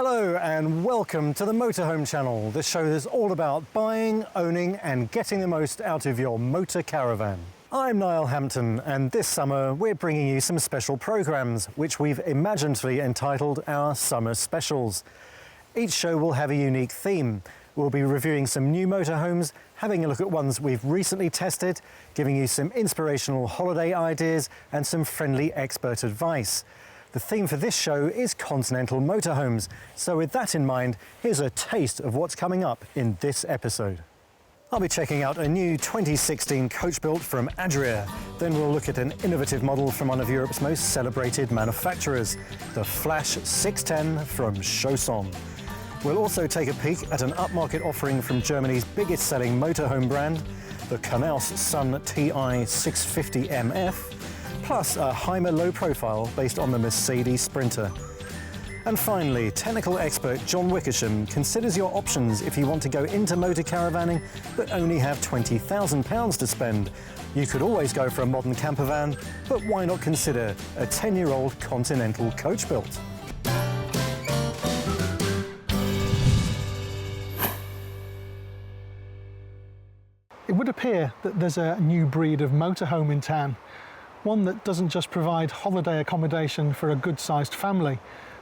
Hello and welcome to the Motorhome channel. This show is all about buying, owning and getting the most out of your motor caravan. I'm Niall Hampton and this summer we're bringing you some special programs which we've imaginatively entitled our Summer Specials. Each show will have a unique theme. We'll be reviewing some new motorhomes, having a look at ones we've recently tested, giving you some inspirational holiday ideas and some friendly expert advice. The theme for this show is continental motorhomes, so with that in mind, here's a taste of what's coming up in this episode. I'll be checking out a new 2016 coach built from Adria. Then we'll look at an innovative model from one of Europe's most celebrated manufacturers, the Flash 610 from Chausson. We'll also take a peek at an upmarket offering from Germany's biggest selling motorhome brand, the Knaus Sun TI 650 MF, plus a Hymer low profile based on the Mercedes Sprinter. And finally, technical expert John Wickersham considers your options if you want to go into motor caravanning but only have £20,000 to spend. You could always go for a modern camper van, but why not consider a 10-year-old Continental coach built? It would appear that there's a new breed of motorhome in town, one that doesn't just provide holiday accommodation for a good-sized family,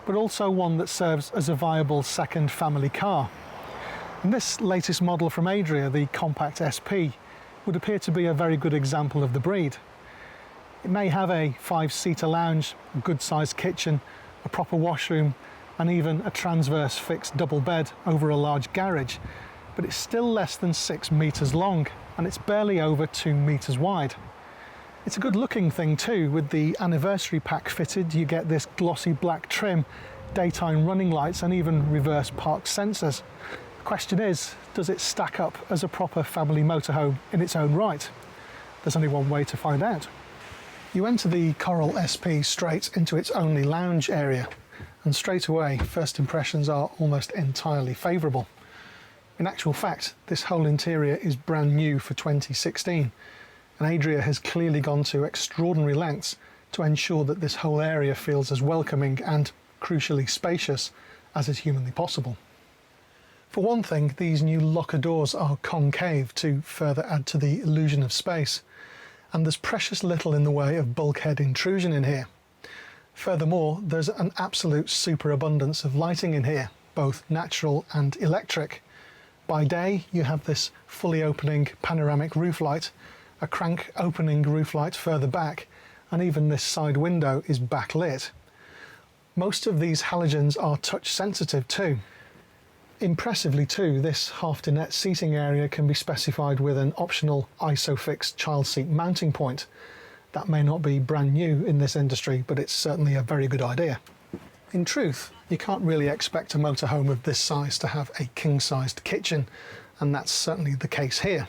but also one that serves as a viable second family car. And this latest model from Adria, the Compact SP, would appear to be a very good example of the breed. It may have a 5-seater lounge, a good-sized kitchen, a proper washroom, and even a transverse fixed double bed over a large garage, but it's still less than 6 metres long, and it's barely over 2 metres wide. It's a good looking thing too. With the anniversary pack fitted, you get this glossy black trim, daytime running lights and even reverse park sensors. The question is, does it stack up as a proper family motorhome in its own right? There's only one way to find out. You enter the Coral SP straight into its only lounge area, and straight away first impressions are almost entirely favourable. In actual fact, this whole interior is brand new for 2016. And Adria has clearly gone to extraordinary lengths to ensure that this whole area feels as welcoming and, crucially, spacious as is humanly possible. For one thing, these new locker doors are concave to further add to the illusion of space, and there's precious little in the way of bulkhead intrusion in here. Furthermore, there's an absolute superabundance of lighting in here, both natural and electric. By day, you have this fully opening panoramic roof light, a crank opening roof light further back, and even this side window is backlit. Most of these halogens are touch sensitive too. Impressively too, this half dinette seating area can be specified with an optional ISOFIX child seat mounting point. That may not be brand new in this industry, but it's certainly a very good idea. In truth, you can't really expect a motorhome of this size to have a king-sized kitchen, and that's certainly the case here.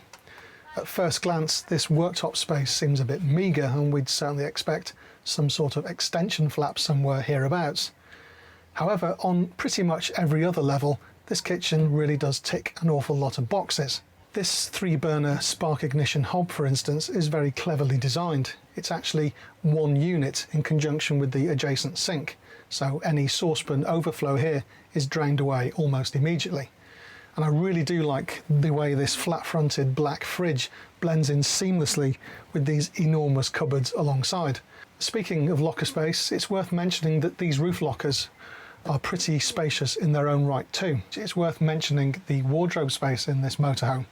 At first glance, this worktop space seems a bit meagre, and we'd certainly expect some sort of extension flap somewhere hereabouts. However, on pretty much every other level, this kitchen really does tick an awful lot of boxes. This 3-burner spark ignition hob, for instance, is very cleverly designed. It's actually one unit in conjunction with the adjacent sink, so any saucepan overflow here is drained away almost immediately. And I really do like the way this flat-fronted black fridge blends in seamlessly with these enormous cupboards alongside. Speaking of locker space, it's worth mentioning that these roof lockers are pretty spacious in their own right too. It's worth mentioning the wardrobe space in this motorhome.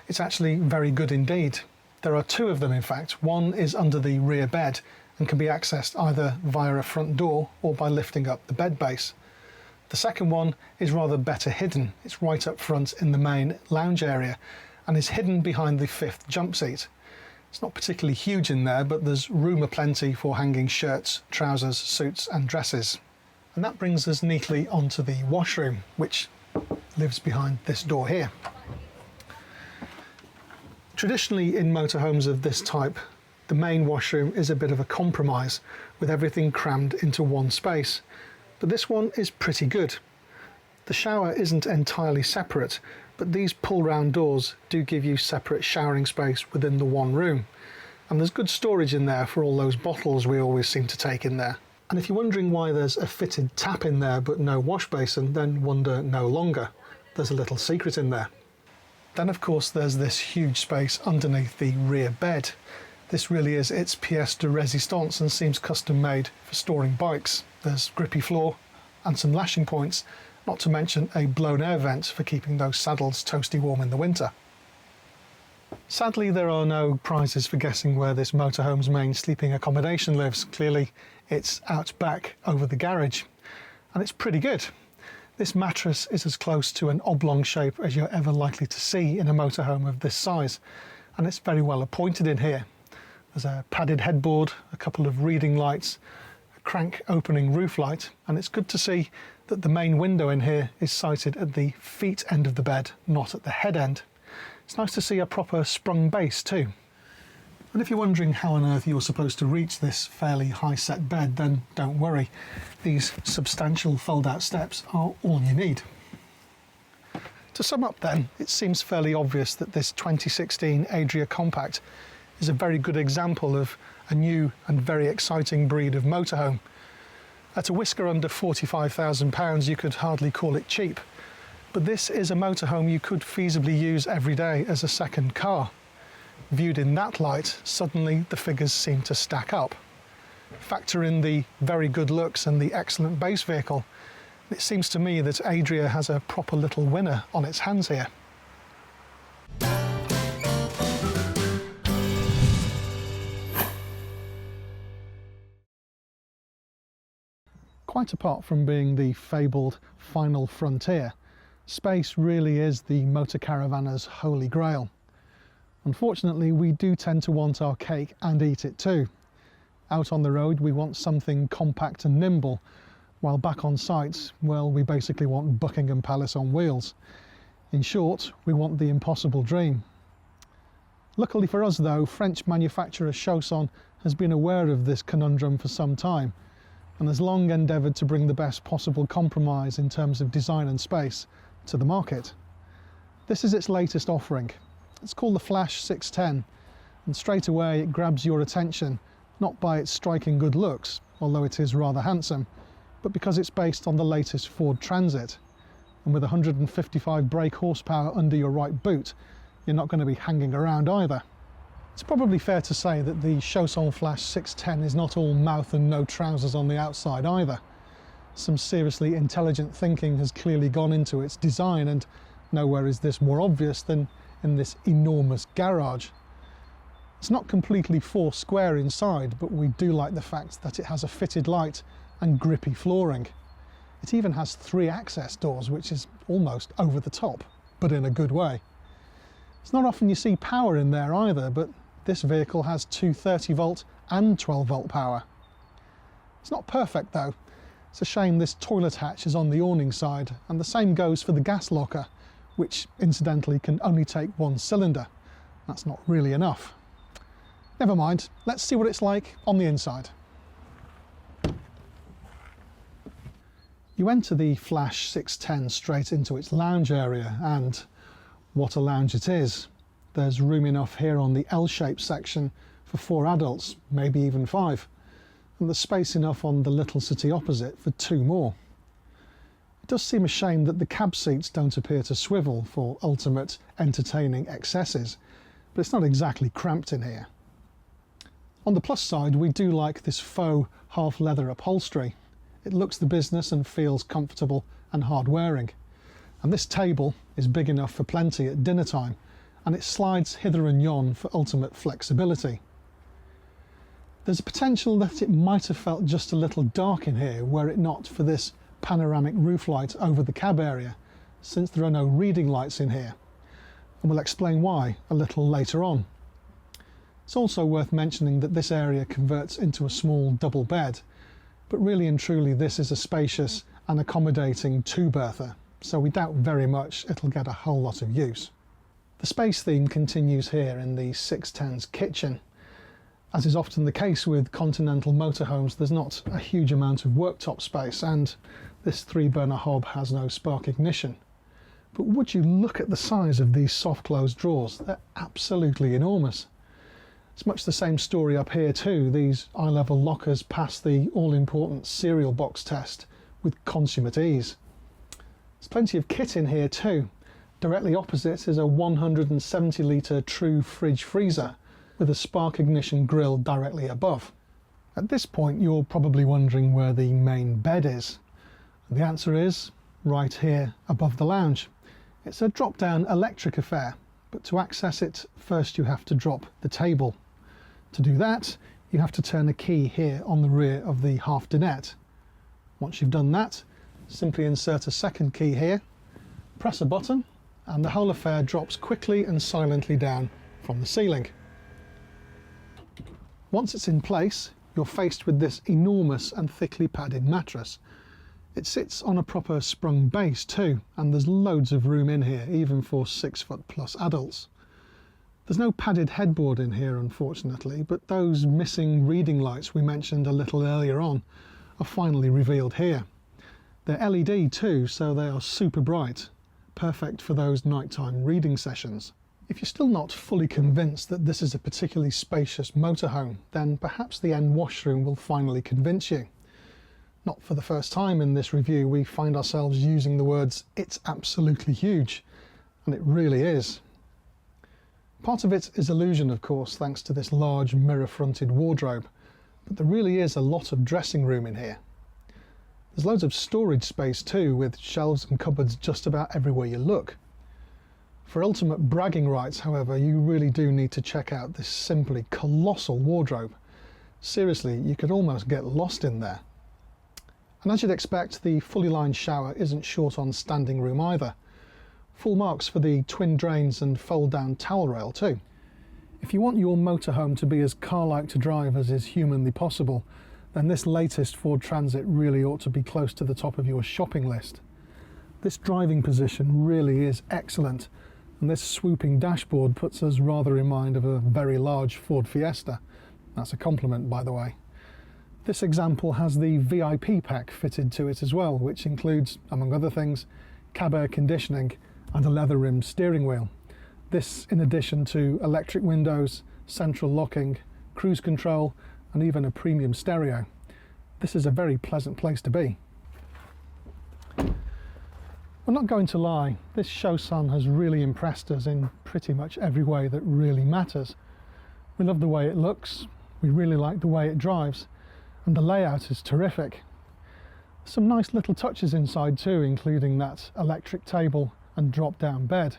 It's actually very good indeed. There are 2 of them in fact. One is under the rear bed and can be accessed either via a front door or by lifting up the bed base. The second one is rather better hidden. It's right up front in the main lounge area and is hidden behind the 5th jump seat. It's not particularly huge in there, but there's room aplenty for hanging shirts, trousers, suits and dresses. And that brings us neatly onto the washroom, which lives behind this door here. Traditionally in motorhomes of this type, the main washroom is a bit of a compromise, with everything crammed into one space. But this one is pretty good. The shower isn't entirely separate, but these pull-round doors do give you separate showering space within the one room. And there's good storage in there for all those bottles we always seem to take in there. And if you're wondering why there's a fitted tap in there but no wash basin, then wonder no longer. There's a little secret in there. Then of course there's this huge space underneath the rear bed. This really is its pièce de résistance and seems custom made for storing bikes. There's grippy floor and some lashing points, not to mention a blown air vent for keeping those saddles toasty warm in the winter. Sadly, there are no prizes for guessing where this motorhome's main sleeping accommodation lives. Clearly it's out back over the garage, and it's pretty good. This mattress is as close to an oblong shape as you're ever likely to see in a motorhome of this size, and it's very well appointed in here. There's a padded headboard, a couple of reading lights, a crank opening roof light, and it's good to see that the main window in here is sited at the feet end of the bed, not at the head end. It's nice to see a proper sprung base too. And if you're wondering how on earth you're supposed to reach this fairly high-set bed, then don't worry. These substantial fold-out steps are all you need. To sum up then, it seems fairly obvious that this 2016 Adria Compact is a very good example of a new and very exciting breed of motorhome. At a whisker under £45,000 you could hardly call it cheap, but this is a motorhome you could feasibly use every day as a second car. Viewed in that light, suddenly the figures seem to stack up. Factor in the very good looks and the excellent base vehicle, it seems to me that Adria has a proper little winner on its hands here. Quite apart from being the fabled final frontier, space really is the motor caravanner's holy grail. Unfortunately, we do tend to want our cake and eat it too. Out on the road, we want something compact and nimble, while back on site, well, we basically want Buckingham Palace on wheels. In short, we want the impossible dream. Luckily for us though, French manufacturer Chausson has been aware of this conundrum for some time, and has long endeavoured to bring the best possible compromise in terms of design and space to the market. This is its latest offering. It's called the Flash 610, and straight away it grabs your attention, not by its striking good looks, although it is rather handsome, but because it's based on the latest Ford Transit. And with 155 brake horsepower under your right boot, you're not going to be hanging around either. It's probably fair to say that the Chausson Flash 610 is not all mouth and no trousers on the outside either. Some seriously intelligent thinking has clearly gone into its design, and nowhere is this more obvious than in this enormous garage. It's not completely four square inside, but we do like the fact that it has a fitted light and grippy flooring. It even has 3 access doors, which is almost over the top, but in a good way. It's not often you see power in there either, but this vehicle has 230 volt and 12 volt power. It's not perfect though. It's a shame this toilet hatch is on the awning side, and the same goes for the gas locker, which incidentally can only take 1 cylinder. That's not really enough. Never mind, let's see what it's like on the inside. You enter the Flash 610 straight into its lounge area, and what a lounge it is. There's room enough here on the L-shaped section for 4 adults, maybe even 5, and there's space enough on the little settee opposite for 2 more. It does seem a shame that the cab seats don't appear to swivel for ultimate entertaining excesses, but it's not exactly cramped in here. On the plus side, we do like this faux half-leather upholstery. It looks the business and feels comfortable and hard-wearing. And this table is big enough for plenty at dinner time, and it slides hither and yon for ultimate flexibility. There's a potential that it might have felt just a little dark in here were it not for this panoramic roof light over the cab area, since there are no reading lights in here, and we'll explain why a little later on. It's also worth mentioning that this area converts into a small double bed, but really and truly this is a spacious and accommodating 2-berther, so we doubt very much it'll get a whole lot of use. The space theme continues here in the 610's kitchen. As is often the case with continental motorhomes, there's not a huge amount of worktop space, and this 3-burner hob has no spark ignition. But would you look at the size of these soft close drawers? They're absolutely enormous. It's much the same story up here too. These eye-level lockers pass the all-important cereal box test with consummate ease. There's plenty of kit in here too. Directly opposite is a 170 litre true fridge freezer with a spark ignition grille directly above. At this point you're probably wondering where the main bed is. The answer is right here above the lounge. It's a drop-down electric affair, but to access it first you have to drop the table. To do that you have to turn a key here on the rear of the half dinette. Once you've done that, simply insert a second key here, press a button, and the whole affair drops quickly and silently down from the ceiling. Once it's in place, you're faced with this enormous and thickly padded mattress. It sits on a proper sprung base too, and there's loads of room in here, even for 6-foot+ adults. There's no padded headboard in here, unfortunately, but those missing reading lights we mentioned a little earlier on are finally revealed here. They're LED too, so they are super bright, perfect for those nighttime reading sessions. If you're still not fully convinced that this is a particularly spacious motorhome, then perhaps the end washroom will finally convince you. Not for the first time in this review we find ourselves using the words "it's absolutely huge," and it really is. Part of it is illusion, of course, thanks to this large mirror-fronted wardrobe, but there really is a lot of dressing room in here. There's loads of storage space too, with shelves and cupboards just about everywhere you look. For ultimate bragging rights, however, you really do need to check out this simply colossal wardrobe. Seriously, you could almost get lost in there. And as you'd expect, the fully lined shower isn't short on standing room either. Full marks for the twin drains and fold-down towel rail too. If you want your motorhome to be as car-like to drive as is humanly possible, then this latest Ford Transit really ought to be close to the top of your shopping list. This driving position really is excellent, and this swooping dashboard puts us rather in mind of a very large Ford Fiesta. That's a compliment, by the way. This example has the VIP pack fitted to it as well, which includes, among other things, cab air conditioning and a leather-rimmed steering wheel. This in addition to electric windows, central locking, cruise control, and even a premium stereo. This is a very pleasant place to be. We're not going to lie, this Choson has really impressed us in pretty much every way that really matters. We love the way it looks, we really like the way it drives, and the layout is terrific. Some nice little touches inside too, including that electric table and drop-down bed.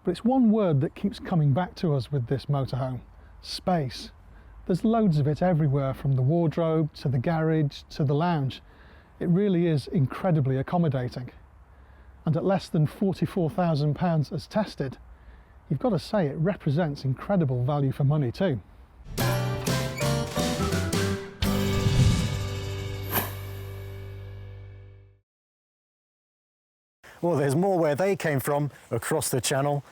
But it's one word that keeps coming back to us with this motorhome: space. There's loads of it everywhere, from the wardrobe to the garage to the lounge. It really is incredibly accommodating. And at less than £44,000 as tested, you've got to say it represents incredible value for money too. Well, there's more where they came from across the channel.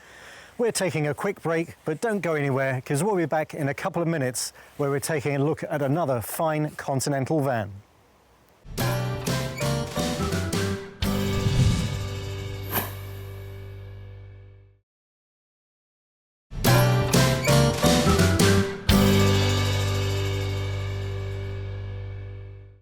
We're taking a quick break, but don't go anywhere, because we'll be back in a couple of minutes where we're taking a look at another fine Continental van.